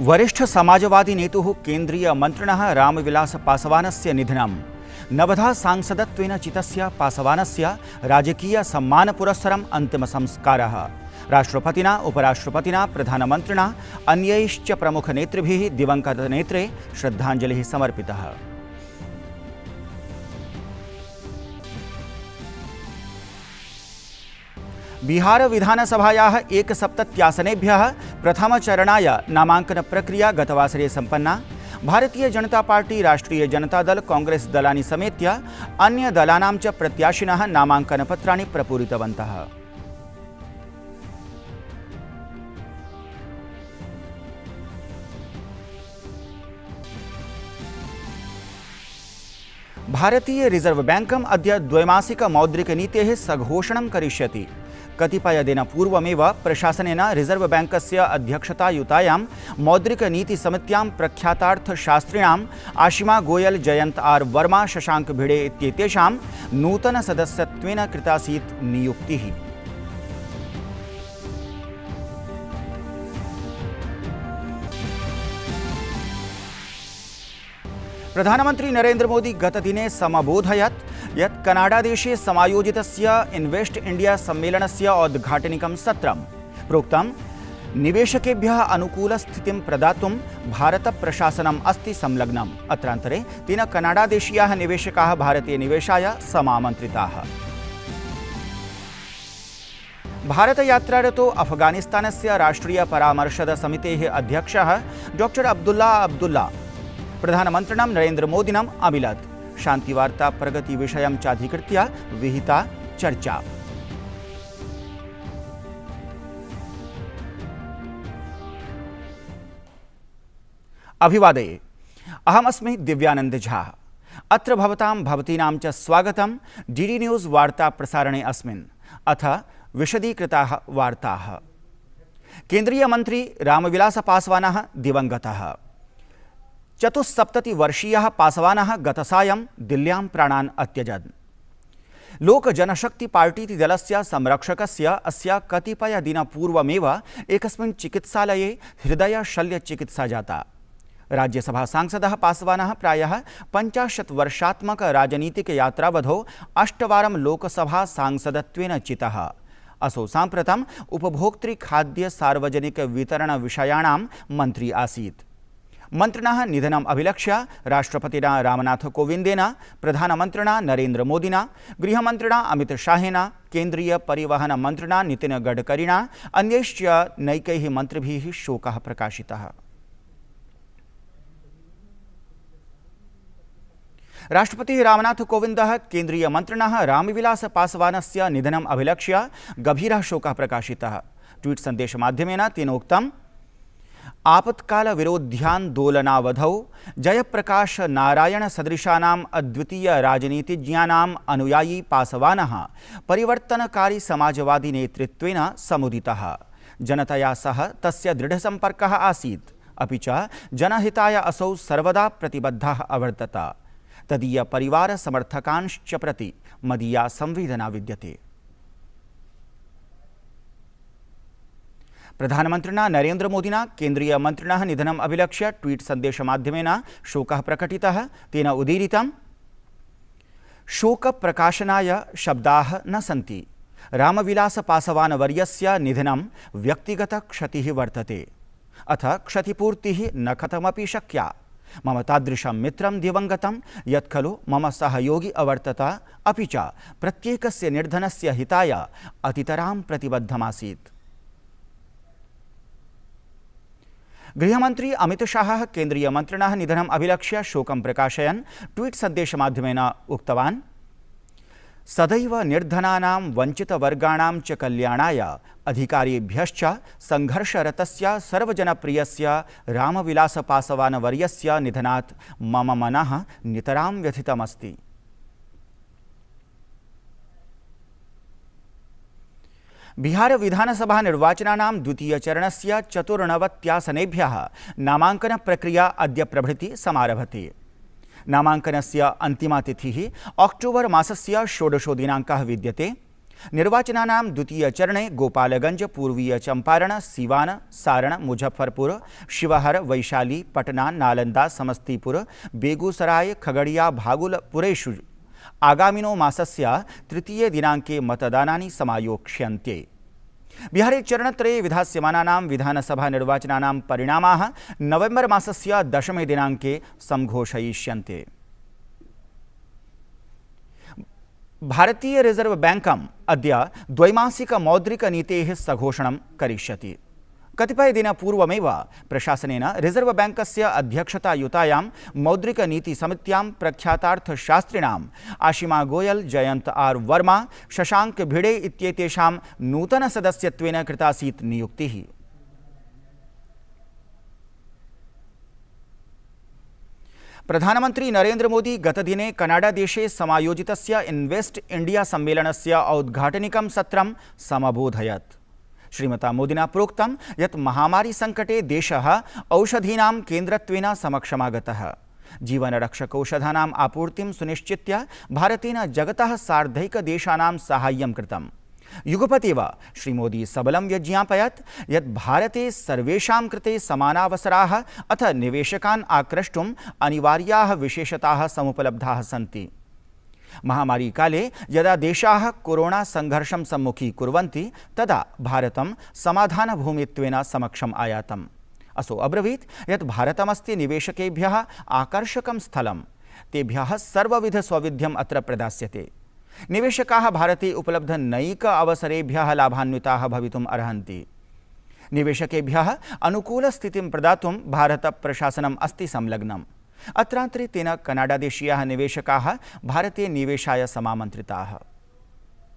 वरिष्ठ समाजवादी नेतुः केन्द्रीय मन्त्रिणः रामविलास पासवानस्य निधनम्। नवधा सांसदत्वेन चितस्य पासवानस्य राजकीय सम्मानपुरस्सरम् अन्तिमसंस्कारः। राष्ट्रपतिना, उपराष्ट्रपतिना, प्रधानमन्त्रिणा अन्यैश्च प्रमुखनेतृभिः दिवंगतनेत्रे श्रद्धाञ्जलिः समर्पितः। बिहार विधानसभायाः 170 प्रथमचरणाय नामाङ्कन प्रक्रिया गतवासरे सम्पन्ना। भारतीय जनता पार्टी, राष्ट्रीय जनता दल, कांग्रेस दलानि समेत्य अन्य दलानां च प्रत्याशिनः नामाङ्कनपत्राणि प्रपूरितवन्तः। भारतीय रिजर्व बैंकम् अद्य द्वैमासिक मौद्रिकनीतेः सघोषणं करिष्यति। कतिपयदिनपूर्वमेव प्रशासनेन रिजर्व बैंकस्य अध्यक्षतायुतायां मौद्रिकनीतिसमित्यां प्रख्यातार्थशास्त्रिणाम् आशिमा गोयल, जयंत आर वर्मा, शशांक भिड़े इत्येतेषां नूतनसदस्यत्वेन कृतासीत् नियुक्तिः। प्रधानमंत्री नरेंद्र मोदी गतदिने समबोधयत् यत् कनाडादेशे समायोजितस्य इन्वेस्ट इंडिया सम्मेलनस्य औद्घाटनिकं सत्रं प्रोक्तं निवेशकेभ्यः अनुकूलस्थितिं प्रदातुं भारतप्रशासनम् अस्ति संलग्नम्। अत्रान्तरे तेन कनाडादेशीयाः निवेशकाः भारतीयनिवेशाय समामन्त्रिताः। भारतयात्रारतो अफगानिस्तानस्य राष्ट्रीय परामर्शद समितेः अध्यक्षः डॉक्टर अब्दुल्ला प्रधानमन्त्रिणं नरेंद्र मोदिनम् अमिलत्। शान्तिवार्ता प्रगतिविषयं चाधिकृत्य विहिता चर्चा। अभिवादये, अहमस्मि दिव्यानंद झा। अत्र भवतीनां च स्वागतं डीडी न्यूज़ वार्ता प्रसारणे अस्मिन्। अथ विशदीकृताः वार्ताः। केन्द्रीय मन्त्री रामविलास पासवानः दिवंगतः। 74-वर्षीयः पासवानः गतसायं दिल्ल्यां प्राणान् अत्यजत्। लोक जनशक्ति पार्टी दलस्य संरक्षकस्य अस्य कतिपयदिनपूर्वमेव एकस्मिन् चिकित्सालये हृदयशल्यचिकित्सा जाता। राज्यसभा सांसदः पासवानः प्रायः 50 वर्षात्मक राजनीतिकयात्रावधौ 8 वारं लोकसभा सांसदत्वेन चितः। असौ साम्प्रतम् उपभोक्तृखाद्य सार्वजनिक वितरण विषयाणां मन्त्री आसीत्। मन्त्रिणः निधनम् अभिलक्ष्य राष्ट्रपतिना रामनाथ कोविंदेन, प्रधानमन्त्रिणा नरेंद्र मोदिना, गृहमन्त्रिणा अमित शाहेन, केन्द्रीय परिवहन मन्त्रिणा नितिन गडकरिणा अन्यैश्च नैकैः मन्त्रिभिः शोकः प्रकाशितः। राष्ट्रपतिः रामनाथ कोविंदः केन्द्रीय मन्त्रिणः रामविलास पासवानस्य निधनम् अभिलक्ष्य गभीरः शोकः प्रकाशितः। ट्वीट सन्देशमाध्यमेन तेन उक्तम्, आपत्काल विरोध्यान्दोलनावधौ जयप्रकाश नारायण सदृशानाम् अद्वितीय राजनीतिज्ञानाम् अनुयायी पासवानः परिवर्तनकारी समाजवादी नेतृत्वेन समुदितः। जनतया सह तस्य दृढसम्पर्कः आसीत्, अपि च जनहिताय असौ सर्वदा प्रतिबद्धः अवर्तत। तदीय परिवार समर्थकांश्च प्रति मदीया संवेदना विद्यते। प्रधानमन्त्रिणा नरेंद्र मोदिना केन्द्रीय मन्त्रिणः निधनम् अभिलक्ष्य ट्वीट सन्देशमाध्यमेन शोकः प्रकटितः। तेन उदीरितं, शोकप्रकाशनाय शब्दाः न सन्ति। रामविलास पासवानवर्यस्य निधनं व्यक्तिगतक्षतिः वर्तते, अथ क्षतिपूर्तिः न कथमपि शक्या। मम तादृशं मित्रं दिवंगतं यत् खलु मम सहयोगी अवर्तत, अपि च प्रत्येकस्य निर्धनस्य हिताय अतितरां प्रतिबद्धमासीत्। गृहमन्त्री अमित शाहः केन्द्रीय मन्त्रिणः निधनम् अभिलक्ष्य शोकं प्रकाशयन् ट्वीट सन्देशमाध्यमेन उक्तवान्, सदैव निर्धनानां, वञ्चितवर्गाणां च कल्याणाय अधिकारिभ्यश्च संघर्षरतस्य सर्वजनप्रियस्य रामविलास पासवानवर्यस्य निधनात् मम मनः नितरां व्यथितमस्ति। बिहार विधानसभा निर्वाचनानां द्वितीयचरणस्य 94 नामाङ्कन प्रक्रिया अद्य प्रभृति समारभते। नामाङ्कनस्य अन्तिमा तिथिः अक्टोबर मासस्य 16 दिनाङ्कः विद्यते। निर्वाचनानां द्वितीयचरणे गोपालगंज, पूर्वीय चंपारण, सिवान, सारण, मुजफ्फरपुर, शिवहर, वैशाली, पटना, नालंदा, समस्तीपुर, बेगूसराय, खगड़िया, भागलपुरेषु आगामिनो मासस्य तृतीये दिनाङ्के मतदानानि समायोक्ष्यन्ते। बिहारे चरणत्रये विधास्यमानानां विधानसभा निर्वाचनानां परिणामाः नवेम्बर मासस्य 10मे दिनाङ्के संघोषयिष्यन्ते। भारतीय रिजर्व बैंकम् अद्य द्वैमासिक मौद्रिक नीतेः सघोषणं करिष्यति। कतिपयदिनपूर्वमेव प्रशासनेन रिजर्व बैंकस्य अध्यक्षतायुतायां मौद्रिक नीति समित्यां प्रख्यातार्थशास्त्रिणां आशिमा गोयल, जयंत आर वर्मा, शशांक भिड़े इत्येतेषां नूतन सदस्यत्वेन कृतासीत् नियुक्तिः। प्रधानमंत्री नरेंद्र मोदी गतदिने कनाडा देशे समायोजितस्य इन्वेस्ट इंडिया सम्मेलनस्य औद्घाटनिकं सत्रं समबोधयत्। श्रीमता मोदिना प्रोक्तं यत् महामारी संकटे देशः औषधीनां केन्द्रत्वेन समक्षमागतः। जीवनरक्षकौषधानाम् आपूर्तिं सुनिश्चित्य भारतेन जगतः सार्धैकदेशानां साहाय्यं कृतम्। युगपतेव श्रीमोदी सबलं व्यज्ञापयत् यत् भारते सर्वेषां कृते समानावसराः अथ निवेशकान् आक्रष्टुम् अनिवार्याः विशेषताः समुपलब्धाः सन्ति। महामारी काले यदा देशाः कोरोना संघर्षं सम्मुखीकुर्वन्ति तदा भारतं समाधानभूमित्वेन समक्षम् आयातम्। असौ अब्रवीत् यत् भारतमस्ति निवेशकेभ्यः आकर्षकं स्थलं। तेभ्यः सर्वविध सौविध्यम् अत्र प्रदास्यते। निवेशकाः भारते उपलब्ध नैक अवसरेभ्यः लाभान्विताः भवितुम् अर्हन्ति। निवेशकेभ्यः अनुकूलस्थितिं प्रदातुं भारत प्रशासनम् अस्ति संलग्नम्। अत्रान्तरे तेन कनाडादेशीयाः निवेशकाः भारते निवेशाय समामन्त्रिताः।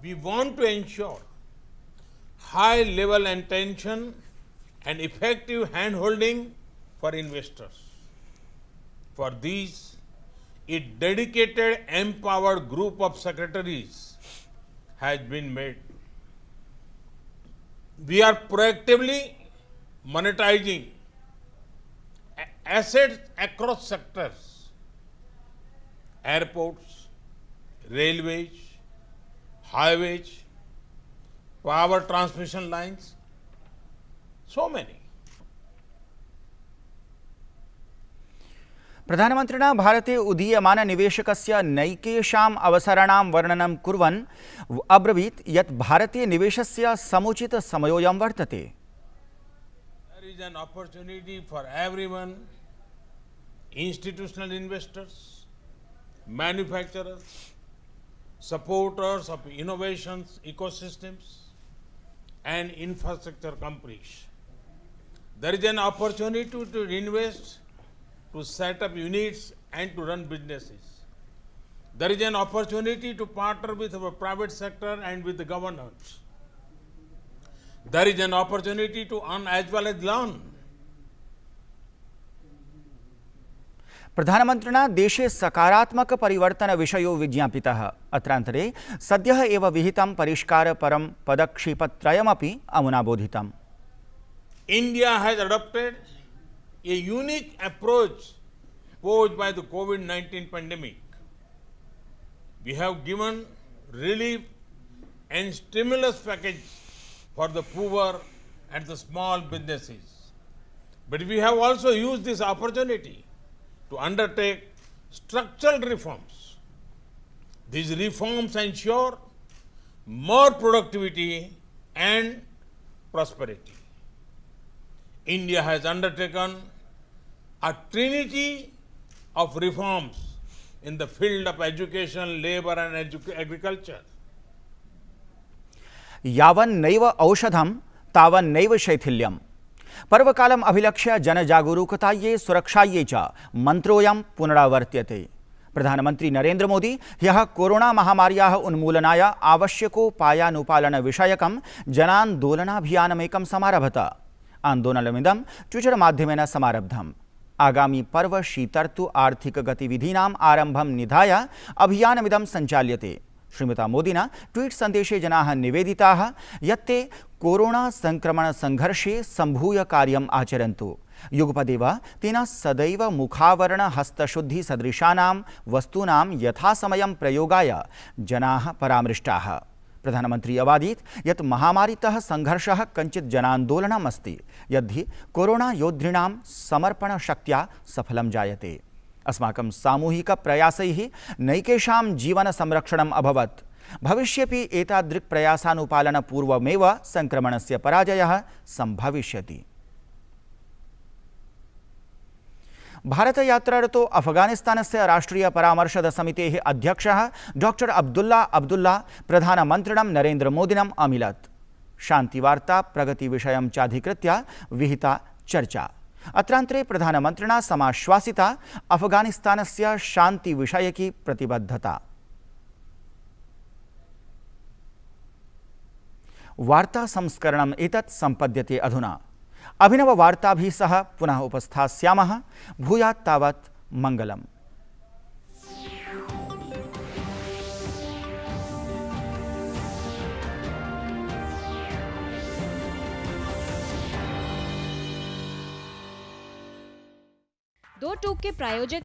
We want to ensure high level attention and effective hand-holding for investors. For these, a dedicated, empowered group of secretaries has been made. We are proactively monetizing assets across sectors: airports, railways, highways, power transmission lines, so many. प्रधानमन्त्रिणा भारते उदीयमान निवेशकस्य नैकेषाम् अवसराणां वर्णनं कुर्वन् अब्रवीत् यत् भारतीय निवेशस्य समुचित समयोऽयं वर्तते। There is an opportunity for everyone: institutional investors, manufacturers, supporters of innovations, ecosystems, and infrastructure companies. There is an opportunity to invest, to set up units and to run businesses. There is an opportunity to partner with our private sector and with the governments. There is an opportunity to earn as well as learn. प्रधानमन्त्रिणा देशे सकारात्मक परिवर्तन विषयो विज्ञापितः। अत्रान्तरे सद्यः एव विहितं परिष्कारपरं पदक्षेपत्रयमपि अमुना बोधितम्। India has adopted a unique approach posed by the COVID-19 pandemic. We have given relief and stimulus package for the poor and the small businesses. But we have also used this opportunity to undertake structural reforms. These reforms ensure more productivity and prosperity. India has undertaken a trinity of reforms in the field of education, labor and agriculture. यावन्नैव औषधं तावन्नैव शैथिल्यम्। पर्वकालम् अभिलक्ष्य जनजागरूकतायै सुरक्षायै च मन्त्रोऽयं पुनरावर्त्यते। प्रधानमन्त्री नरेंद्र मोदी ह्यः corona महामार्याः उन्मूलनाय आवश्यकोपायानुपालन विषयकं जनान्दोलनाभियानमेकं समारभत। आन्दोलनमिदं Twitter माध्यमेन समारब्धम्। आगामी पर्व शीतर्तु आर्थिक गतिविधीनाम् आरम्भं निधाय अभियानमिदं सञ्चाल्यते। श्रीमता मोदिना ट्वीट सन्देशे जनाः निवेदिताः यत् ते कोरोना संक्रमण संघर्षे सम्भूय कार्यम् आचरन्तु। युगपदेव तेन सदैव मुखावरण हस्तशुद्धि सदृशानां वस्तूनां यथासमयं प्रयोगाय जनाः परामृष्टाः। प्रधानमन्त्री अवादीत् यत् महामारीतः सङ्घर्षः कञ्चित् जनान्दोलनम् अस्ति यद्धि कोरोना योद्धॄणां समर्पणशक्त्या सफलं जायते। अस्माकं सामूहिकप्रयासैः नैकेषां जीवनसंरक्षणम् अभवत्। भविष्येऽपि एतादृक् प्रयासानुपालनपूर्वमेव संक्रमणस्य पराजयः सम्भविष्यति। भारतयात्रारतो अफगानिस्तानस्य राष्ट्रीय परामर्शद समितेः अध्यक्षः डॉक्टर अब्दुल्ला प्रधानमन्त्रिणं नरेन्द्रमोदिनम् अमिलत्। शान्तिवार्ता प्रगतिविषयं चाधिकृत्य विहिता चर्चा। अत्रान्तरे प्रधानमन्त्रिणा समाश्वासिता अफगानिस्तानस्य शान्तिविषयकी प्रतिबद्धता। वार्ता संस्करणम् एतत् सम्पद्यते अधुना। अभिनववार्ताभिः सह पुनः उपस्थास्यामः। भूयात् तावत् मङ्गलम्। दो टूक के प्रायोजक